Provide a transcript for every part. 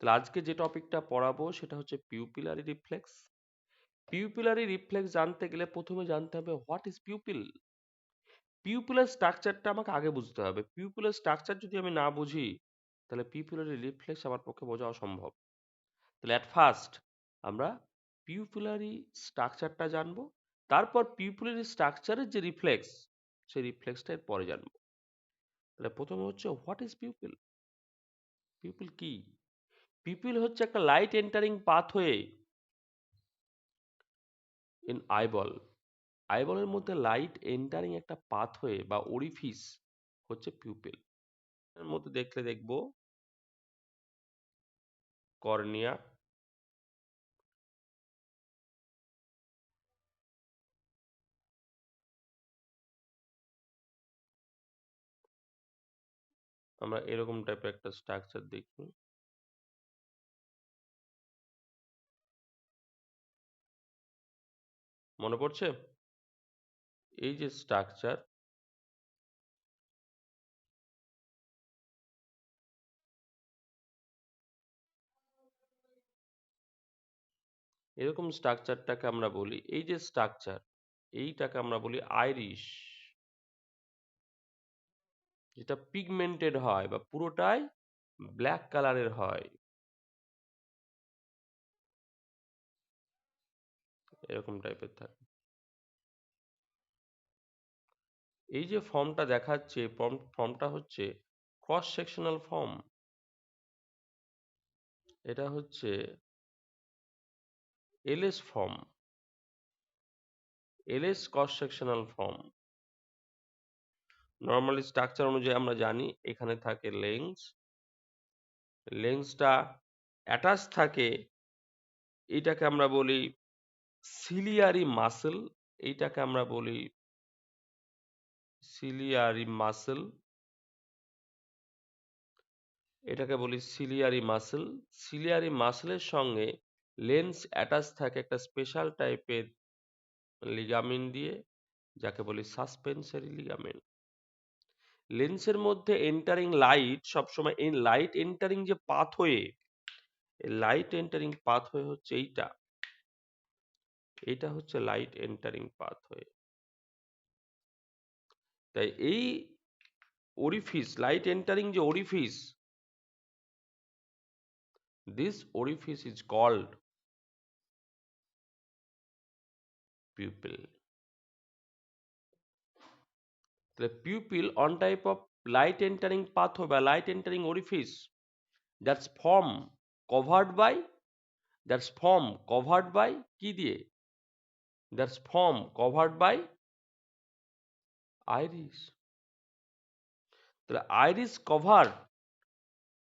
তাহলে আজকে যে টপিকটা পড়াবো সেটা হচ্ছে পিউপিলারি রিফ্লেক্স। পিউপিলারি রিফ্লেক্স জানতে গেলে প্রথমে জানতে হবে হোয়াট ইজ পিউপিল। পিউপিলার স্ট্রাকচারটা আমাকে আগে বুঝতে হবে। পিউপিলার স্ট্রাকচার যদি আমি না বুঝি তাহলে পিউপিলারি রিফ্লেক্স আমার পক্ষে বোঝা অসম্ভব। তাহলে অ্যাট ফার্স্ট আমরা পিউপিলারি স্ট্রাকচারটা জানবো, তারপর পিউপিলারি স্ট্রাকচারের যে রিফ্লেক্স সেই রিফ্লেক্সটা এর পরে জানবো। তাহলে প্রথমে হচ্ছে হোয়াট ইজ পিউপিল। পিউপিল কি? পিউপিল হচ্ছে একটা light entering pathway in eyeball. আইবলের মধ্যে লাইট এন্টারিং একটা পাথওয়ে বা ওরিফিস হচ্ছে পিউপিল। এর মধ্যে দেখলে দেখবো কর্নিয়া, আমরা এরকম টাইপের একটা স্ট্রাকচার দেখি। মনে পড়ছে? এই যে স্ট্রাকচার, এরকম স্ট্রাকচারটাকে আমরা বলি, এই যে স্ট্রাকচার এইটাকে আমরা বলি আইরিশ, যেটা পিগমেন্টেড হয় বা পুরোটাই ব্ল্যাক কালারের হয়, এরকম টাইপের থাকে। এই যে ফর্মটা দেখাচ্ছে ফর্মটা হচ্ছে ক্রস সেকশনাল ফর্ম। এটা হচ্ছে LS form, LS cross sectional form. Normally structure অনুযায়ী আমরা জানি এখানে থাকে লেন্স, লেন্সটা অ্যাটাচ থাকে, এইটাকে আমরা বলি সিলিয়ারি মাসেল, এইটাকে আমরা বলি সিলিয়ারি মাসেল, এটাকে বলি সিলিয়ারি মাসেল। সিলিয়ারি মাসেলের সঙ্গে লেন্স অ্যাটাচ থাকে একটা স্পেশাল টাইপের লিগামেন্ট দিয়ে, যাকে বলি সাসপেন্সরি লিগামেন্ট। লেন্সের মধ্যে এন্টারিং লাইট সবসময়, এই লাইট এন্টারিং যে পাথওয়ে, এই লাইট এন্টারিং পাথওয়ে হচ্ছে এইটা, এইটা হচ্ছে লাইট এন্টারিং পাথওয়ে। তাই এই ওরিফিস, লাইট এন্টারিং যে ওরিফিস, this orifice is called pupil. The pupil on type of light entering pathway বা light entering orifice that's form covered by, that's form covered by কি দিয়ে, that's form covered by iris। তাহলে iris cover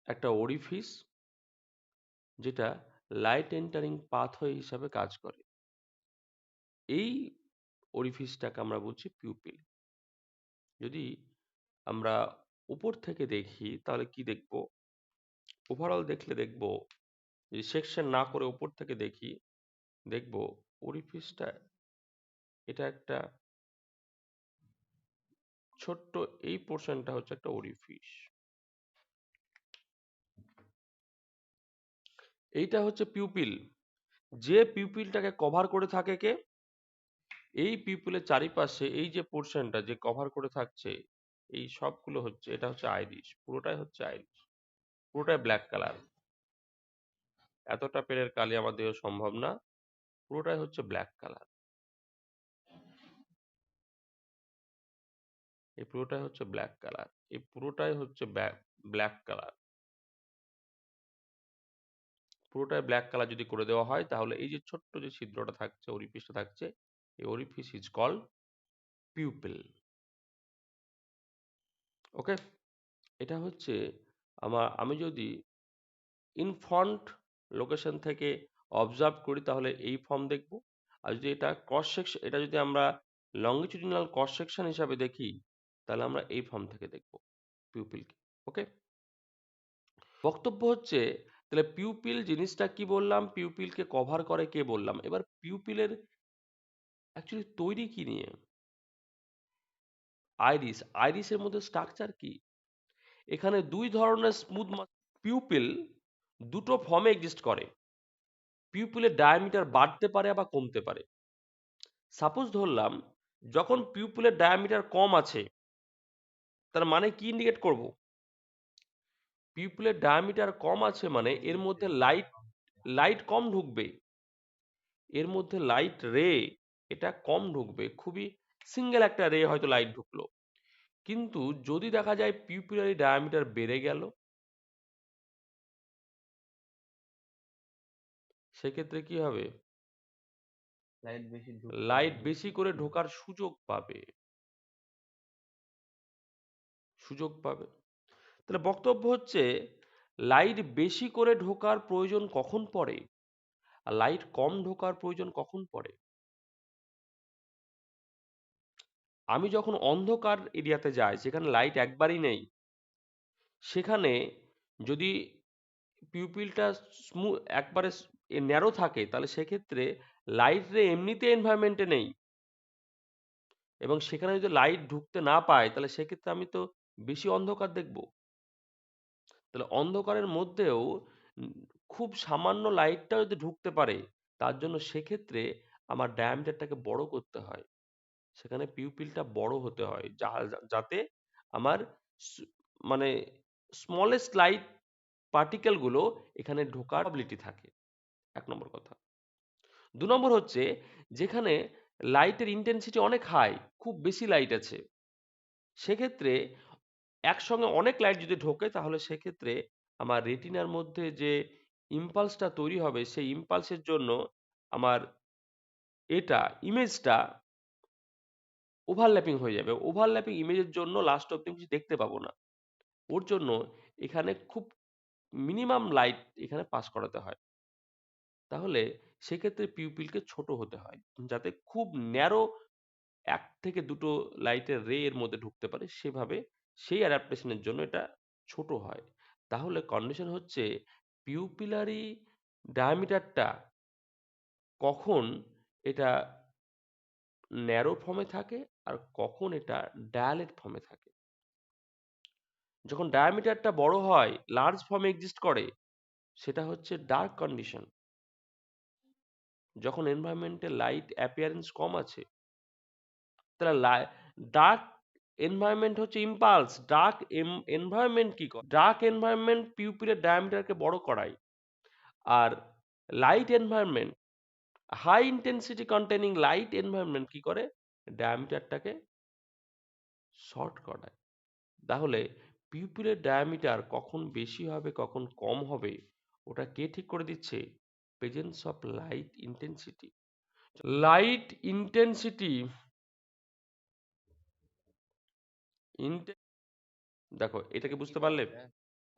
একটা orifice যেটা light entering pathway হিসাবে কাজ করে। এই ওরিফিসটাকে আমরা বলছি পিউপিল। যদি আমরা উপর থেকে দেখি তাহলে কি দেখব? ওভারঅল দেখলে দেখব, যদি সেকশন না করে উপর থেকে দেখি, দেখব ওরিফিসটা, এটা একটা ছোট্ট, এই পোর্শনটা হচ্ছে একটা ওরিফিস, এইটা হচ্ছে পিউপিল। যে পিউপিলটাকে কভার করে থাকে কে? এই পিউপিলের চারিপাশে এই যে পোর্শনটা যে কভার করে থাকছে, এই সবগুলো হচ্ছে, এটা হচ্ছে আইরিশ, পুরোটাই হচ্ছে আইরিশ, পুরোটাই ব্ল্যাক কালার। এতটা পেনের কালি আমার দেওয়া সম্ভব না, পুরোটাই হচ্ছে ব্ল্যাক কালার, এই পুরোটাই হচ্ছে ব্ল্যাক কালার, এই পুরোটাই হচ্ছে ব্ল্যাক কালার, পুরোটাই ব্ল্যাক কালার যদি করে দেওয়া হয় তাহলে এই যে ছোট্ট যে ছিদ্রটা থাকছে, ওরিফিসটা থাকছে, এই ওরিফিস ইজ কল্ড পিউপিল। ওকে, এটা হচ্ছে আমি যদি ইনফ্রন্ট লোকেশন থেকে অবজার্ভ করি তাহলে এই ফর্ম দেখব। আর যদি এটা ক্রস সেকশন, এটা যদি আমরা লংগিটিউডিনাল ক্রস সেকশন হিসাবে দেখি তাহলে আমরা এই ফর্ম থেকে দেখব পিউপিলকে। ওকে, বক্তব্য হচ্ছে তাহলে পিউপিল জিনিসটা কি বললাম, পিউপিলকে কভার করে কে বললাম, এবার পিউপিলের অ্যাকচুয়ালি তৈরি কি নিয়ে? আইরিস, আইরিসের মধ্যে স্ট্রাকচার কি? এখানে দুই ধরনের স্মুথ পিউপিল দুটো ফর্মে এক্সিস্ট করে। পিউপিলের ডায়ামিটার বাড়তে পারে আবার কমতে পারে। সাপোজ ধরলাম যখন পিউপিলের ডায়ামিটার কম আছে, তার মানে কি ইন্ডিকেট করব? পিউপিলের ডায়ামিটার কম আছে মানে এর মধ্যে লাইট কম ঢুকবে, এর মধ্যে লাইট রে এটা কম ঢুকবে, খুবই সিঙ্গেল একটা রে হয়তো লাইট ঢুকলো। কিন্তু যদি দেখা যায় পিউপিলারি ডায়ামিটার বেড়ে গেল, সেক্ষেত্রে কি হবে? লাইট বেশি করে ঢোকার সুযোগ পাবে। তাহলে বক্তব্য হচ্ছে লাইট বেশি করে ঢোকার প্রয়োজন কখন পড়ে আর লাইট কম ঢোকার প্রয়োজন কখন পড়ে? আমি যখন অন্ধকার এরিয়াতে যাই, যেখানে লাইট একবারই নেই, সেখানে যদি পিউপিলটা একবারে ন্যারো থাকে, তাহলে সেক্ষেত্রে লাইট রে এমনিতে এনভায়রনমেন্টে নেই, এবং সেখানে যদি লাইট ঢুকতে না পায় তাহলে সেক্ষেত্রে আমি তো বেশি অন্ধকার দেখব। তাহলে অন্ধকারের মধ্যেও উম, খুব সামান্য লাইটটা যদি ঢুকতে পারে, তার জন্য সেক্ষেত্রে আমার ডায়ামিটারটাকে বড় করতে হয়, সেখানে পিউপিলটা বড় হতে হয়, যাতে আমার স- মানে স্মলেস্ট লাইট পার্টিকেল গুলো এখানে ঢোকার প্রবাবিলিটি থাকে। এক নম্বর কথা। দু নম্বর হচ্ছে, যেখানে লাইটের ইন্টেন্সিটি অনেক হাই, খুব বেশি লাইট আছে, সেক্ষেত্রে একসঙ্গে অনেক লাইট যদি ঢোকে, তাহলে সেক্ষেত্রে আমার রেটিনার মধ্যে যে ইম্পালসটা তৈরি হবে, সেই ইম্পালসের জন্য আমার ইমেজটা ওভারল্যাপিং হয়ে যাবে। ওভারল্যাপিং ইমেজের জন্য লাস্ট অব্দি কিছু দেখতে পাবো না। ওর জন্য এখানে খুব মিনিমাম লাইট এখানে পাস করাতে হয়। তাহলে সেক্ষেত্রে পিউপিলকে ছোট হতে হয়, যাতে খুব ন্যারো এক থেকে দুটো লাইটের রে এর মধ্যে ঢুকতে পারে, সেভাবে সেই অ্যাডাপ্টেশনের জন্য এটা ছোট হয়। তাহলে কন্ডিশন হচ্ছে পিউপিলারি ডায়ামিটারটা কখন এটা ন্যারো ফর্মে থাকে আর কখন এটা ডায়ালেট ফর্মে থাকে। যখন ডায়ামিটারটা বড় হয়, লার্জ ফর্মে এক্সিস্ট করে, সেটা হচ্ছে ডার্ক কন্ডিশন। যখন এনভায়রনমেন্টে লাইট অ্যাপিয়ারেন্স কম আছে, তাহলে ডার্ক এনভায়রনমেন্ট হচ্ছে ইম্পালস। ডার্ক এনভায়রনমেন্ট কি করে? ডার্ক এনভায়রনমেন্ট পিউপিলের ডায়ামিটারকে বড় করায়। আর light environment, high intensity containing light environment কি করে? ডায়ামিটারটাকে শর্ট করায়। তাহলে পিউপিলের ডায়ামিটার কখন বেশি হবে কখন কম হবে, ওটা কে ঠিক করে দিচ্ছে? Presence of light intensity. Light intensity দেখো, এটাকে বুঝতে পারলে?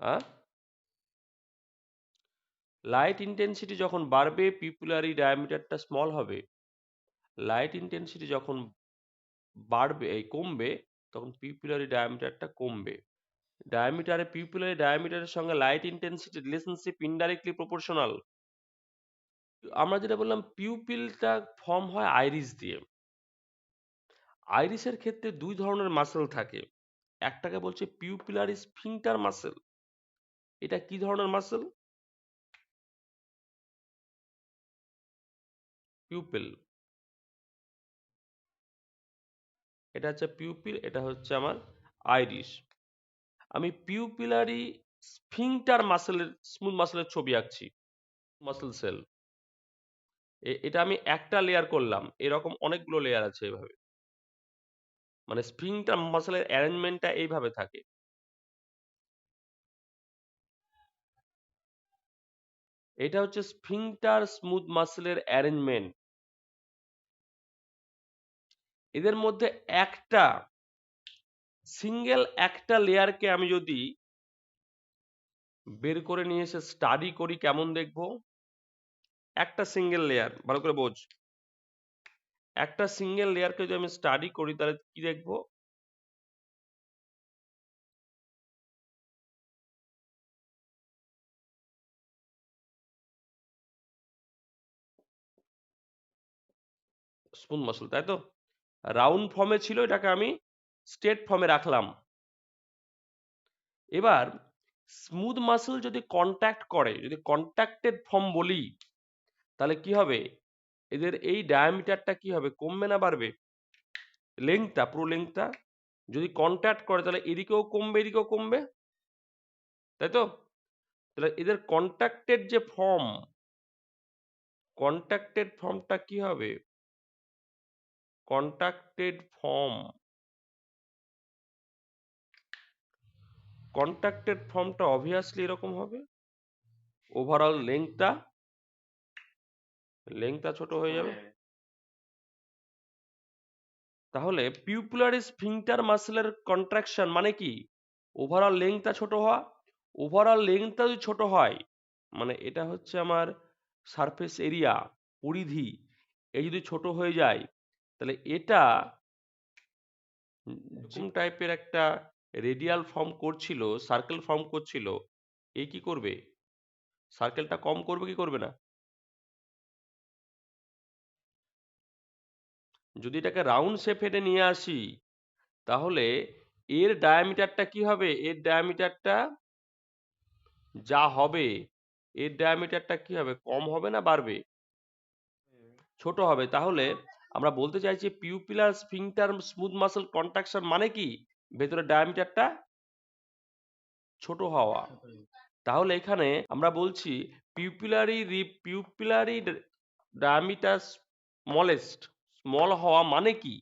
হ্যাঁ, লাইট ইন্টেন্সিটি যখন বাড়বে পিপুলারি ডায়ামিটারটা স্মল হবে। লাইট ইন্টেন্সিটি যখন কমবে, তখন পিপুলারি ডায়ামিটারটা কমবে। পিপুলারি ডায়ামিটারের সঙ্গে light intensity relationship indirectly proportional. আমরা যেটা বললাম, পিউপিলটা ফর্ম হয় আইরিস দিয়ে। আইরিসের ক্ষেত্রে দুই ধরনের মাসেল থাকে। একটাকে বলছে পিউপিলারি স্ফিংটার মাসেল। এটা কি ধরনের মাসেল? পিউপিল, এটা হচ্ছে পিউপিল, এটা হচ্ছে আমার আইরিস। আমি পিউপিলারি স্ফিংটার মাসেলের স্মুথ মাসেলের ছবি আঁকছি। মাসেল সেল, এটা আমি একটা লেয়ার করলাম, এরকম অনেকগুলো লেয়ার আছে এভাবে। মানে স্ফিংটার মাসেলের অ্যারেঞ্জমেন্টটা এইভাবে থাকে। এটা হচ্ছে স্ফিংটার স্মুথ মাসেলের অ্যারেঞ্জমেন্ট। এদের মধ্যে একটা একটা লেয়ারকে আমি যদি বের করে নিয়ে এসে স্টাডি করি, কেমন দেখবো? একটা সিঙ্গেল লেয়ার, ভালো করে বোঝ। একটা সিঙ্গেল লেয়ারকে যদি আমি স্টাডি করি, তাহলে কি দেখবো? স্মুথ মাসল, তাই তো? রাউন্ড ফর্মে ছিল, এটাকে আমি স্ট্রেট ফর্মে রাখলাম। এবার স্মুথ মাসল যদি কন্ট্যাক্ট করে, যদি কন্ট্যাক্টেড ফর্ম বলি, তাহলে কি হবে? এদের এই ডায়ামিটারটা কি হবে, কমবে না বাড়বে? লেংথটা, পুরো লেংথটা যদি কন্ট্যাক্ট করে তাহলে এদিকেও কমবে এদিকেও কমবে, তাই তো? তাহলে এদের কন্ট্যাক্টেড যে ফর্ম, কন্ট্যাক্টেড ফর্মটা কি হবে? কন্ট্যাক্টেড ফর্ম, কন্ট্যাক্টেড ফর্মটা অবভিয়াসলি এরকম হবে। ওভারঅল লেংথটা ছোট হয়ে যাবে। তাহলে পিউপিলারি স্ফিংটার মাসেলের কন্ট্রাকশন মানে কি? ওভারঅল লেংথটা ছোট হওয়া। ওভারঅল লেংথটা যদি ছোট হয়, মানে এটা হচ্ছে আমার সারফেস এরিয়া, পরিধি, এই যদি ছোট হয়ে যায়, তাহলে এটা টাইপের একটা রেডিয়াল ফর্ম করছিল, সার্কেল ফর্ম করছিল, এই কি করবে? সার্কেলটা কম করবে কি করবে না? যদি এটাকে রাউন্ড শেপে নিয়ে আসি, তাহলে এর ডায়ামিটারটা কি হবে? এর ডায়ামিটারটা যা হবে, এর ডায়ামিটারটা কি হবে, কম হবে না বাড়বে? ছোট হবে। তাহলে আমরা বলতে চাইছি পিউপিলার স্ফিংটার স্মুথ মাসল কন্ট্রাকশন মানে কি? ভেতরের ডায়ামিটারটা ছোট হওয়া। তাহলে এখানে আমরা বলছি পিউপিলারি ডায়ামিটার স্মলেস্ট, স্মল হওয়া মানে কি?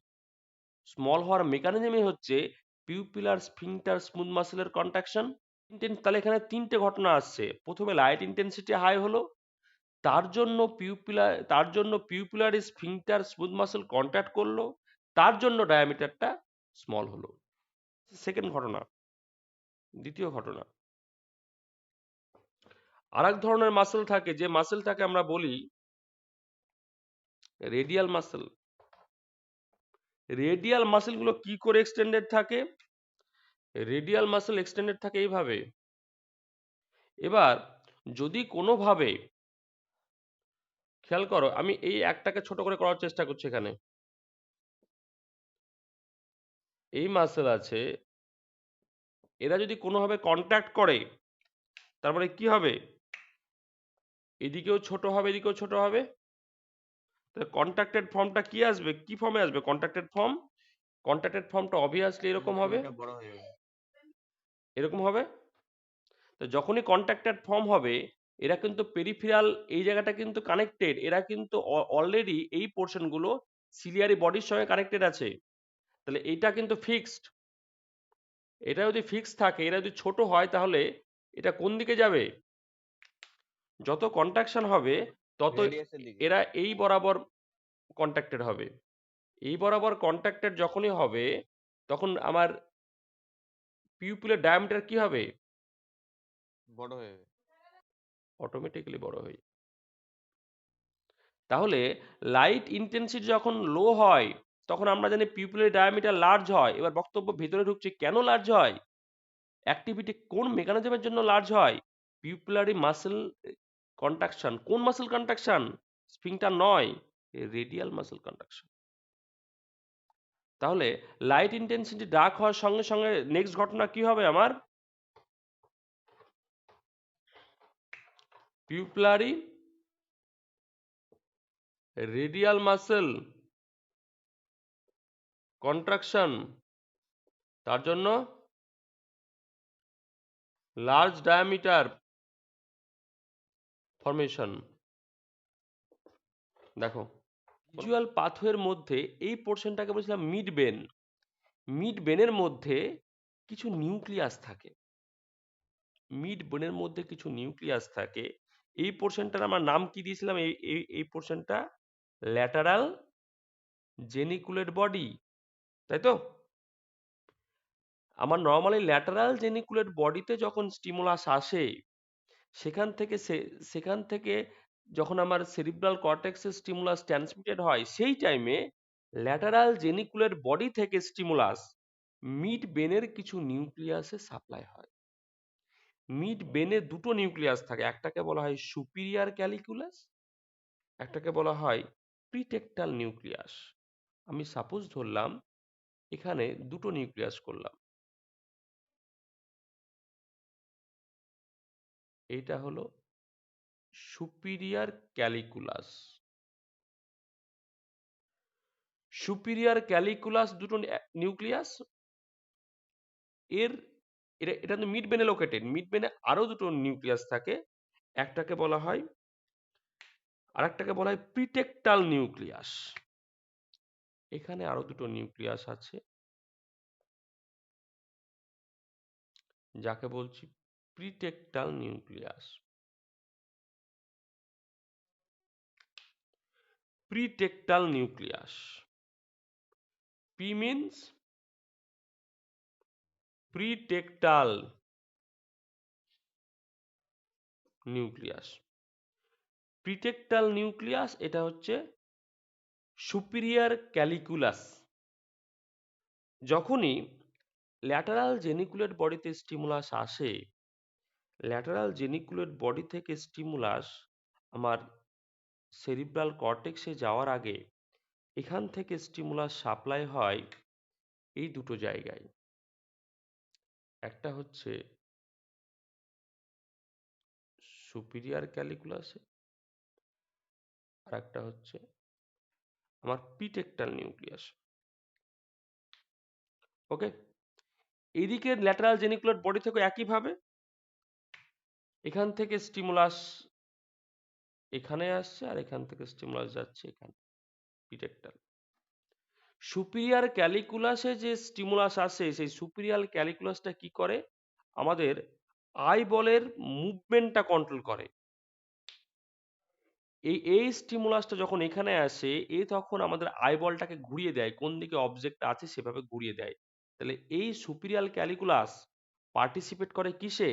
স্মল হওয়ার মেকানিজমই হচ্ছে পিউপিলার স্ফিংটার স্মুথ মাসেলের কন্ট্রাকশন। তাহলে এখানে তিনটে ঘটনা আসছে। প্রথমে লাইট ইন্টেন্সিটি হাই হলো, তার জন্য pupillary sphincter smooth muscle contract করলো, তার জন্য ডায়ামিটারটা স্মল হলো। সেকেন্ড ঘটনা। দ্বিতীয় ঘটনা, আর এক ধরনের মাসেল থাকে, যে মাসেলটাকে আমরা বলি রেডিয়াল মাসেল। রেডিয়াল মাসেলগুলো কি করে এক্সটেন্ডেড থাকে? রেডিয়াল মাসেল এক্সটেন্ডেড থাকে এইভাবে। এবার যদি কোনোভাবে, খেয়াল করো, আমি এই একটাকে ছোট করে করার চেষ্টা করছি। এখানে এই মাসেল আছে, এরা যদি কোনোভাবে কন্ট্যাক্ট করে, তারপরে কি হবে? এদিকেও ছোট হবে এদিকেও ছোট হবে। তাহলে কন্ট্রাক্টেড ফর্মটা কি আসবে, কি ফর্মে আসবে কন্ট্রাক্টেড ফর্ম? কন্ট্রাক্টেড ফর্মটা অবভিয়াসলি এরকম হবে, এরকম হবে। তো যখনই কন্ট্রাক্টেড ফর্ম হবে, এরা কিন্তু পেরিফেরাল, এই জায়গাটা কিন্তু কানেক্টেড, এরা কিন্তু অলরেডি এই পোর্শনগুলো সিলিয়ারি বডির সঙ্গে কানেক্টেড আছে। তাহলে এইটা কিন্তু ফিক্সড। এটা যদি ফিক্সড থাকে, এরা যদি ছোট হয়, তাহলে এটা কোন দিকে যাবে? যত কন্ট্রাকশন হবে তত এরা এই বরাবর কন্ট্রাক্টেড হবে। এই বরাবর কন্ট্রাক্টেড যখনই হবে, তখন আমার পিউপিলের ডায়ামিটার কি হবে? বড় হয়ে অটোমেটিক্যালি বড় হয়। তাহলে লাইট ইন্টেন্সিটি যখন লো হয়, তখন আমরা জানি পিউপিলের ডায়ামিটার লার্জ হয়। এবার বক্তব্য ভেতরে ঢুকছে, কেন লার্জ হয়? অ্যাক্টিভিটি কোন মেকানিজমের জন্য লার্জ হয়? Pupillary muscle contraction. কোন মাসেল কন্ট্রাকশন? স্ফিংটার নয়, রেডিয়াল মাসেল কন্ট্রাকশন। তাহলে লাইট ইন্টেন্সিটি ডার্ক হওয়ার সঙ্গে সঙ্গে নেক্সট ঘটনা কি হবে আমার? পিউপিলারি রেডিয়াল মাসেল কন্ট্রাকশন, তার জন্য লার্জ ডায়ামিটার ফরমেশন। দেখো, ভিজুয়াল পাথওয়ের মধ্যে এই পোর্শনটাকে বলছিলাম মিড বেন। মিড বেনের মধ্যে কিছু নিউক্লিয়াস থাকে, মিড বেনের মধ্যে কিছু নিউক্লিয়াস থাকে। এই পোর্শনটার আমরা নাম কি দিয়েছিলাম? এই পোর্শনটা ল্যাটারাল জেনিকুলেট বডি, তাই তো? আমার নর্মালি ল্যাটারাল জেনিকুলেট বডিতে যখন স্টিমুলাস আসে, সেখান থেকে যখন আমার সেরিব্রাল কর্টেক্সের স্টিমুলাস ট্রান্সমিটেড হয়, সেই টাইমে ল্যাটারাল জেনিকুলেট বডি থেকে স্টিমুলাস মিড বেনের কিছু নিউক্লিয়াসে সাপ্লাই হয়। মিড বেনে দুটো নিউক্লিয়াস থাকে, একটাকে বলা হয় সুপিরিয়ার ক্যালিকুলাস, একটাকে বলা হয় প্রিটেকটাল নিউক্লিয়াস। আমি সাপোজ ধরলাম এখানে দুটো নিউক্লিয়াস করলাম, এইটা হলো সুপিরিয়র ক্যালিকুলাস। সুপিরিয়র ক্যালিকুলাস দুটো নিউক্লিয়াস, এর এটা তো মিড বেনে লোকেটেড। মিড বেনে আরো দুটো নিউক্লিয়াস থাকে, একটাকে বলা হয়, আরেকটাকে বলা হয় প্রিটেকটাল নিউক্লিয়াস। এখানে আরো দুটো নিউক্লিয়াস আছে, যাকে বলছি pretectal nucleus. Pretectal nucleus, P means pretectal nucleus. Pretectal nucleus এটা হচ্ছে সুপিরিয়র ক্যালিকুলাস। যখনই ল্যাটারাল জেনিকুলেট বডিতে স্টিমুলাস আসে, ল্যাটারাল জেনিকুলেট বডি থেকে স্টিমুলাস আমার সেরিব্রাল কর্টেক্সে যাওয়ার আগে এখান থেকে স্টিমুলাস সাপ্লাই হয় এই দুটো জায়গায়। একটা হচ্ছে সুপিরিয়র ক্যালিকুলাসে, আর একটা হচ্ছে আমার প্রিটেকটাল নিউক্লিয়াস। ওকে, এদিকে ল্যাটারাল জেনিকুলেট বডি থেকে একইভাবে এখান থেকে স্টিমুলাস এখানে আসছে, আর এখান থেকে স্টিমুলাস যাচ্ছে এখানে, প্রিটেকটাল। সুপিরিয়র ক্যালিকুলাসে যে স্টিমুলাস আসে, সেই সুপিরিয়র ক্যালিকুলাসটা কি করে, আমাদের আইবলের মুভমেন্টটা কন্ট্রোল করে। এই স্টিমুলাসটা যখন এখানে আসে, তখন আমাদের আইবলটাকে ঘুরিয়ে দেয়, কোন দিকে অবজেক্ট আছে সেভাবে ঘুরিয়ে দেয়। তাহলে এই সুপিরিয়র ক্যালিকুলাস পার্টিসিপেট করে কিসে,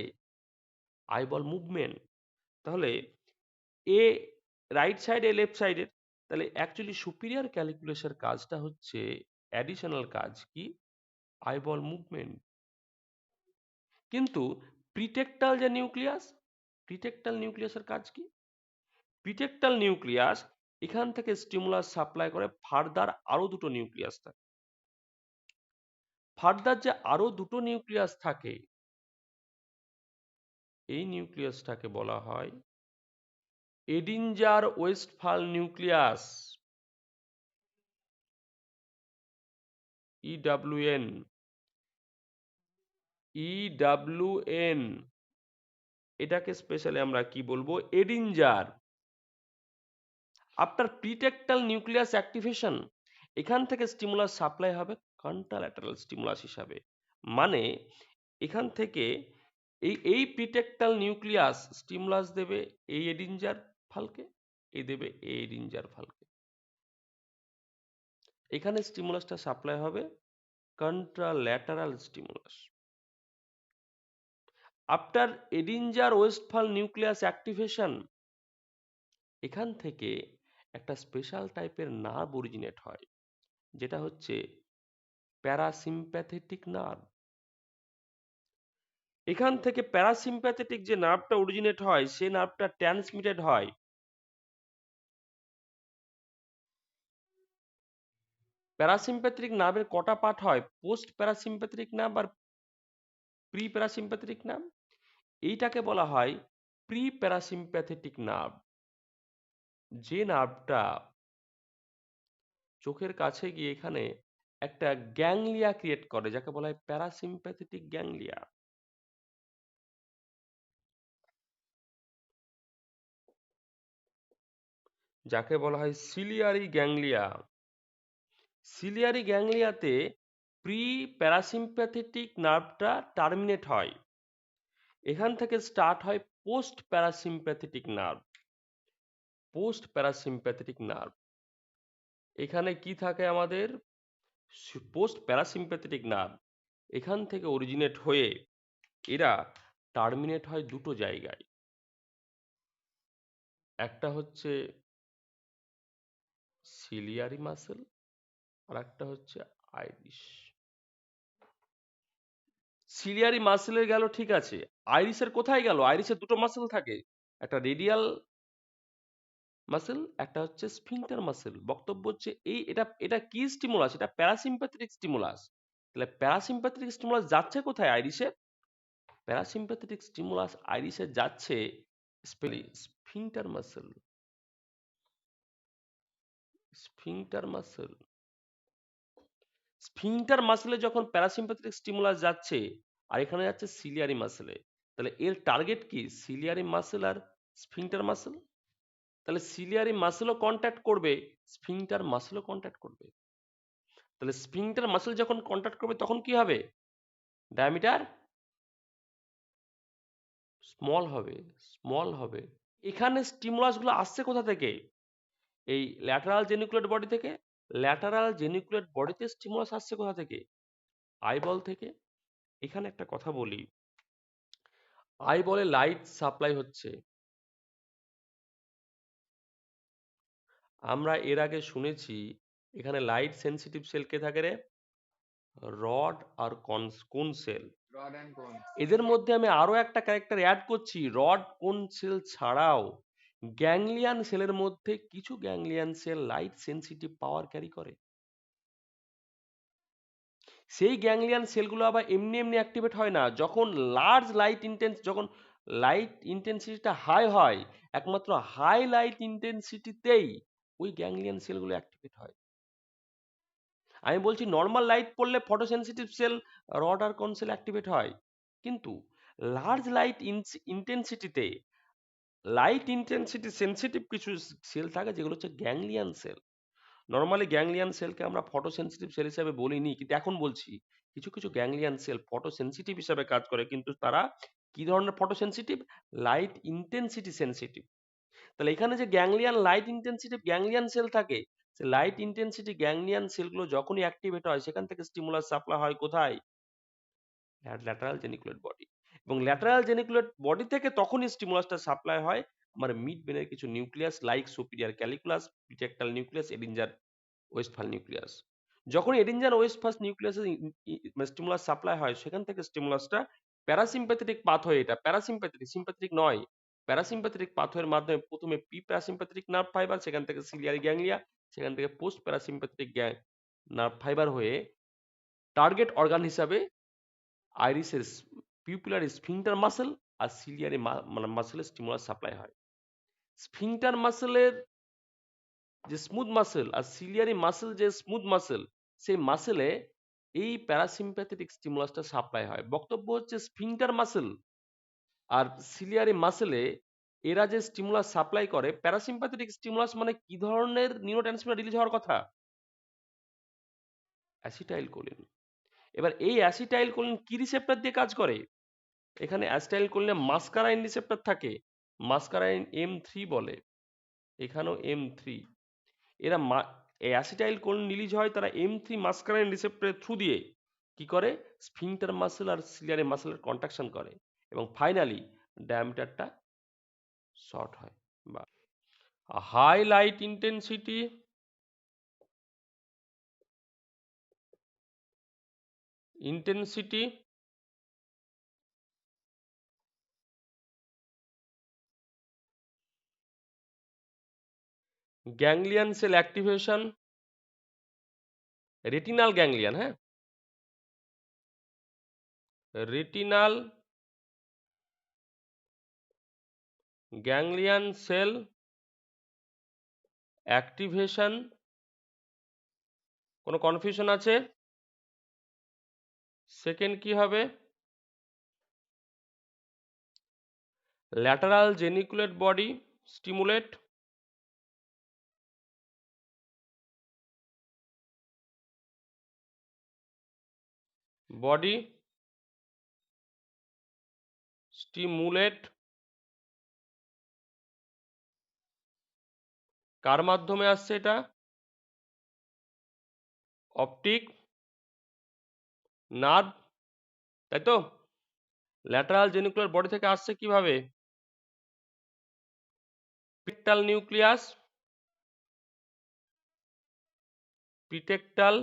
আইবল মুভমেন্ট। তাহলে এ রাইট সাইড, এ লেফট সাইডের। তাহলে অ্যাকচুয়ালি সুপিরিয়র ক্যালিকুলাসের কাজটা হচ্ছে অ্যাডিশনাল কাজ কি, আইবল মুভমেন্ট। কিন্তু প্রিটেকটাল যে নিউক্লিয়াস, প্রিটেকটাল নিউক্লিয়াসের কাজ কি, প্রিটেকটাল নিউক্লিয়াস এখান থেকে স্টিমুলাস সাপ্লাই করে ফার্দার আরো দুটো নিউক্লিয়াস থাকে। ফার্দার যে আরো দুটো নিউক্লিয়াস থাকে, এই নিউক্লিয়াসটাকে বলা হয় এডিঞ্জার ওয়েস্টফাল নিউক্লিয়াস, ইডব্লিউএন। ইডব্লিউএন, এটাকে স্পেশালি আমরা কি বলবো, এডিঞ্জার। আফটার প্রিটেকটাল নিউক্লিয়াস অ্যাক্টিভেশন, এখান থেকে স্টিমুলাস সাপ্লাই হবে কন্ট্রাল্যাটারাল স্টিমুলাস হিসাবে। মানে এখান থেকে এই প্রিটেকটাল নিউক্লিয়াস স্টিমুলাস দেবে এই এডিঞ্জার ফালকে, এই দেবে এই এডিঞ্জার ফালকে। এখানে স্টিমুলাসটা সাপ্লাই হবে contralateral stimulus. After Edinger Westphal nucleus activation, এখান থেকে একটা স্পেশাল টাইপের নার্ভ অরিজিনেট হয়, যেটা হচ্ছে প্যারাসিম্প্যাথেটিক নার্ভ। এখান থেকে প্যারাসিম্প্যাথেটিক যে নার্ভটা অরিজিনেট হয়, সে নার্ভটা ট্রান্সমিটেড হয় প্যারাসিম্প্যাথেটিক নার্ভের কটা পার্ট হয়, পোস্ট প্যারাসিম্প্যাথেটিক নার্ভ আর প্রি প্যারাসিম্প্যাথেটিক নার্ভ। এইটাকে বলা হয় প্রি প্যারাসিম্প্যাথেটিক নার্ভ। যে নার্ভটা চোখের কাছে গিয়ে এখানে একটা গ্যাংলিয়া ক্রিয়েট করে, যাকে বলা হয় প্যারাসিম্প্যাথেটিক গ্যাংলিয়া। যাকে বলা হয় সিলিয়ারি গ্যাংলিয়া। সিলিয়ারি গ্যাংলিয়াতে প্রি প্যারাসিম্প্যাথেটিক নার্ভটা টার্মিনেট হয়, এখান থেকে স্টার্ট হয় post parasympathetic nerve. Post parasympathetic nerve, এখানে কি থাকে আমাদের, পোস্ট প্যারাসিম্প্যাথেটিক নার্ভ এখান থেকে অরিজিনেট হয়ে এরা টার্মিনেট হয় দুটো জায়গায়। একটা হচ্ছে সিলিয়ারি মাসেল, আর একটা হচ্ছে আইরিশ। সিলিয়ারি মাসেলের গেল, ঠিক আছে। আইরিশের কোথায় গেল, আইরিশের দুটো মাসেল থাকে, একটা রেডিয়াল মাসেল, একটা হচ্ছে স্ফিংটার মাসেল। বক্তব্য হচ্ছে এটা এটা কি স্টিমুলাস, এটা প্যারাসিম্প্যাথেটিক স্টিমুলাস। তাহলে প্যারাসিম্প্যাথেটিক স্টিমুলাস যাচ্ছে কোথায়, আইরিশে, প্যারাসিম্প্যাথেটিক স্টিমুলাস আইরিসে যাচ্ছে sphincter muscle. Sphincter muscle sphincter মাসলে যখন প্যারাসিম্প্যাথেটিক স্টিমুলাস যাচ্ছে আর এখানে যাচ্ছে সিলিয়ারি মাসলে, তাহলে এর টার্গেট কি? সিলিয়ারি মাসল আর স্ফিংটার মাসল। তাহলে সিলিয়ারি মাসলও কন্ট্যাক্ট করবে, স্ফিংটার মাসলও কন্ট্যাক্ট করবে। তাহলে স্ফিংটার মাসল যখন কন্ট্যাক্ট করবে তখন কি হবে? ডায়ামিটার স্মল হবে। এখানে স্টিমুলাস গুলো আসছে কোথা থেকে? এই ল্যাটারাল জেনিকুলেট বডি থেকে। ল্যাটারাল জেনিকুলেট বডিতে স্টিমুলাস আসছে কোথা থেকে? আইবল থেকে। এখানে একটা কথা বলি, আইবলে লাইট সাপ্লাই হচ্ছে। আমরা এর আগে শুনেছি এখানে লাইট সেন্সিটিভ সেল কে থাকে রে? রড আর কোন সেল। রড অ্যান্ড কোন। এদের মধ্যে আমি আরো একটা ক্যারেক্টার অ্যাড করছি, রড কোন সেল ছাড়াও গ্যাংলিয়ান সেলের মধ্যে কিছু গ্যাংলিয়ান সেল লাইট সেন্সিটিভ পাওয়ার ক্যারি করে। সেই গ্যাংলিয়ান সেলগুলো আবার এমনি এমনি অ্যাক্টিভেট হয় না, যখন যখন লাইট ইন্টেন্সিটিটা হাই হয়, একমাত্র হাই লাইট ইন্টেন্সিটিতেই ওই গ্যাংলিয়ান সেলগুলো অ্যাক্টিভেট হয়। আমি বলছি নর্মাল লাইট পড়লে ফটোসেনসিটিভ সেল, রড আর কোন সেল অ্যাক্টিভেট হয়, কিন্তু লার্জ লাইট ইন্টেন্সিটিতে লাইট ইন্টেন্সিটি সেনসিটিভ কিছু সেল থাকে যেগুলো হচ্ছে গ্যাংলিয়ান সেল। নর্মালি গ্যাংলিয়ান সেলকে আমরা ফটোসেনসিটিভ সেল হিসেবে বলিনি, কিন্তু এখন বলছি কিছু কিছু গ্যাংলিয়ান সেল ফটোসেনসিটিভ হিসেবে কাজ করে, কিন্তু তারা কি ধরনের ফটোসেনসিটিভ? Light intensity sensitive. তাহলে এখানে যে গ্যাংলিয়ান লাইট ইন্টেন্সিটিভ গ্যাংলিয়ান সেল থাকে, সে লাইট ইন্টেন্সিটি গ্যাংলিয়ান সেলগুলো যখনই অ্যাক্টিভেট হয় সেখান থেকে স্টিমুলাস সাপ্লাই হয় কোথায়? Lateral geniculate body. এবং ল্যাটারাল জেনিকুলেট বডি থেকে তখনই স্টিমুলাসটা সাপ্লাই হয় আমার মিড ব্রেনের কিছু nucleus like superior colliculus, pretectal nucleus, Edinger Westphal nucleus. যখন এডিঞ্জার ওয়েস্টফাল নিউক্লিয়াসে স্টিমুলাস সাপ্লাই হয় সেখান থেকে স্টিমুলাসটা প্যারাসিম্প্যাথেটিক পাথওয়ে, এটা প্যারাসিম্প্যাথেটিক, সিম্প্যাথেটিক নয়, প্যারাসিম্প্যাথেটিক পাথওয়ের মাধ্যমে প্রথমে প্রি প্যারাসিম্প্যাথেটিক নার্ভ ফাইবার, সেখান থেকে সিলিয়ারি গ্যাংলিয়া, সেখান থেকে পোস্ট প্যারাসিম্প্যাথেটিক নার্ভ ফাইবার হয়ে টার্গেট অর্গান হিসাবে আইরিসের পিউপিলার স্ফিংটার মাসেল আর সিলিয়ারি মানে মাসেলের স্টিমুলাস সাপ্লাই হয়। স্ফিংটার মাসেলের যে স্মুথ মাসেল আর সিলিয়ারি মাসেল যে স্মুথ মাসেল, সেই মাসেলে এই প্যারাসিম্প্যাথেটিক স্টিমুলাসটা সাপ্লাই হয়। বক্তব্য হচ্ছে স্ফিংটার মাসেল আর সিলিয়ারি মাসেলে এরা যে স্টিমুলাস সাপ্লাই করে, প্যারাসিম্প্যাথেটিক স্টিমুলাস মানে কি ধরনের নিউরোট্রান্সমিটার রিলিজ হওয়ার কথা? Acetylcholine. এবার এই অ্যাসিটাইল কোলিন কি রিসেপ্টর দিয়ে কাজ করে? এখানে অ্যাসিটাইল কোলিনে মাস্কারাইন রিসেপ্টর থাকে, মাস্কারাইন M3 বলে, এখানেও M3। এরা অ্যাসিটাইল কোলিন রিলিজ হয় তারা M3 মাস্কারাইন রিসেপ্টরের থ্রু দিয়ে কি করে? স্ফিংটার মাসেল আর সিলিয়ারি মাসেলের কন্ট্রাকশন করে এবং ফাইনালি ডায়ামিটারটা শর্ট হয়। বা high light intensity ganglion cell activation, retinal ganglion, হ্যাঁ, রেটিনাল গ্যাংলিয়ান সেল অ্যাক্টিভেশন। কোনো কনফিউশন আছে? সেকেন্ড কি হবে? Lateral geniculate body stimulate, body stimulate কার মাধ্যমে আসছে? এটা অপটিক নার্ভ, তাই তো? ল্যাটারাল জেনিকুলার বডি থেকে আসছে কিভাবে? পিটেকটাল নিউক্লিয়াস, পিটেকটাল।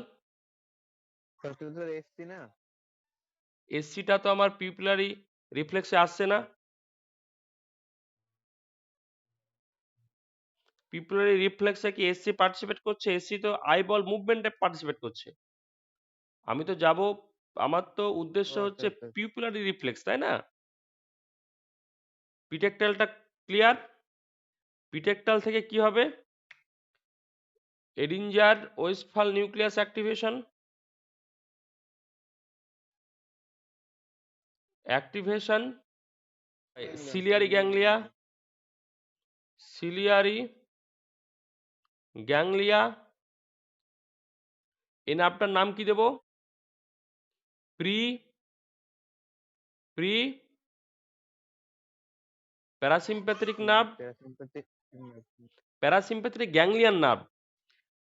এসছি না। এসিটা তো আমার পিউপিলারি রিফ্লেক্সে আসছে না, পিউপিলারি রিফ্লেক্সে কি এসি পার্টিসিপেট করছে? এসি তো আইবল মুভমেন্টে পার্টিসিপেট করছে। আমি তো যাব আমার তো উদ্দেশ্য ও আচ্ছা হচ্ছে আচ্ছা। পিউপিলারি রিফ্লেক্স, তাই না? পিটেকটালটা ক্লিয়ার? পিটেকটাল থেকে কি হবে? Edinger Westphal nucleus activation, ciliary ganglia, ciliary ganglia. এই নার্ভটার নাম কি দেব? Pre pre parasympathetic nerve, parasympathetic ganglion nerve,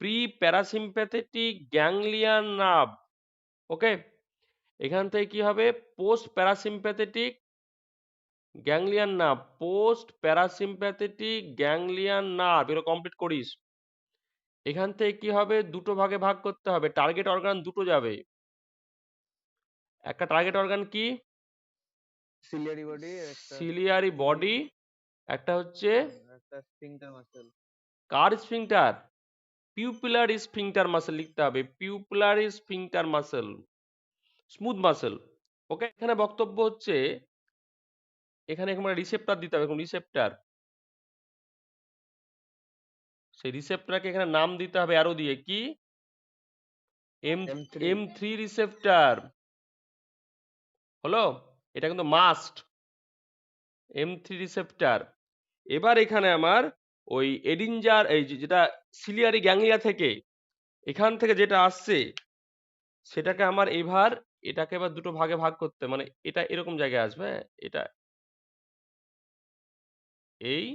pre parasympathetic ganglion nerve. Okay, এখান থেকে কি হবে? Post parasympathetic ganglion nerve, post parasympathetic ganglion nerve. এগুলো কমপ্লিট করিস। এখান থেকে কি হবে? দুটো ভাগে ভাগ করতে হবে, টার্গেট অর্গান দুটো যাবে। একটা টার্গেট অর্গান কি? সিলিয়ারি বডি, একটা সিলিয়ারি বডি, একটা হচ্ছে একটা স্ফিংটার মাসল। কার স্ফিংটার? পিউপিলার স্ফিংটার মাসল লিখতে হবে, পিউপিলার স্ফিংটার মাসল, স্মুথ মাসল। ওকে, এখানে বক্তব্য হচ্ছে এখানে আমরা রিসেপ্টর দিতে হবে, রিসেপ্টর। সেই রিসেপ্টরকে এখানে নাম দিতে হবে অ্যারো দিয়ে, কি? M3 receptor. হলো? এটা কিন্তু মাস্ট, M3 রিসেপ্টর। এবার এখানে আমার ওই এডিঞ্জার, এই যেটা সিলিয়ারি গ্যাংলিয়া থেকে, এখান থেকে যেটা আসছে সেটাকে আমার এটাকে এবার দুটো ভাগে ভাগ করতে, মানে এটা এরকম জায়গায় আসবে, হ্যাঁ? এটা এই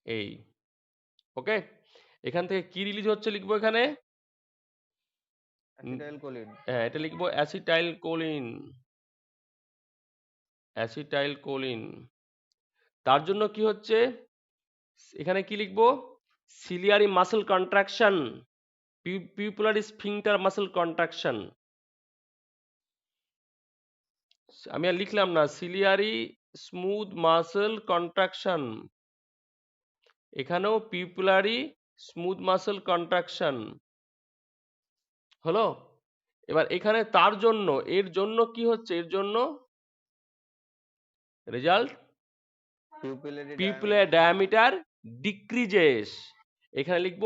এই ওকে, এখান থেকে কি রিলিজ হচ্ছে লিখবো এখানে, অ্যাসিটাইল কোলিন। হ্যাঁ এটা লিখবো অ্যাসিটাইল কোলিন, অ্যাসিটাইল কোলিন। তার জন্য কি হচ্ছে এখানে কি লিখবো? Ciliary muscle contraction, pupillary sphincter muscle contraction. আমি আর লিখলাম না, সিলিয়ারি স্মুথ মাসল কন্ট্রাকশন, এখানেও পিউপুলারি স্মুথ মাসল কন্ট্রাকশন। হলো? এবার এখানে তার জন্য, এর জন্য কি হচ্ছে, এর জন্য রেজাল্ট, পিউপিলার ডায়ামিটার ডিক্রিজেস। এখানে লিখবো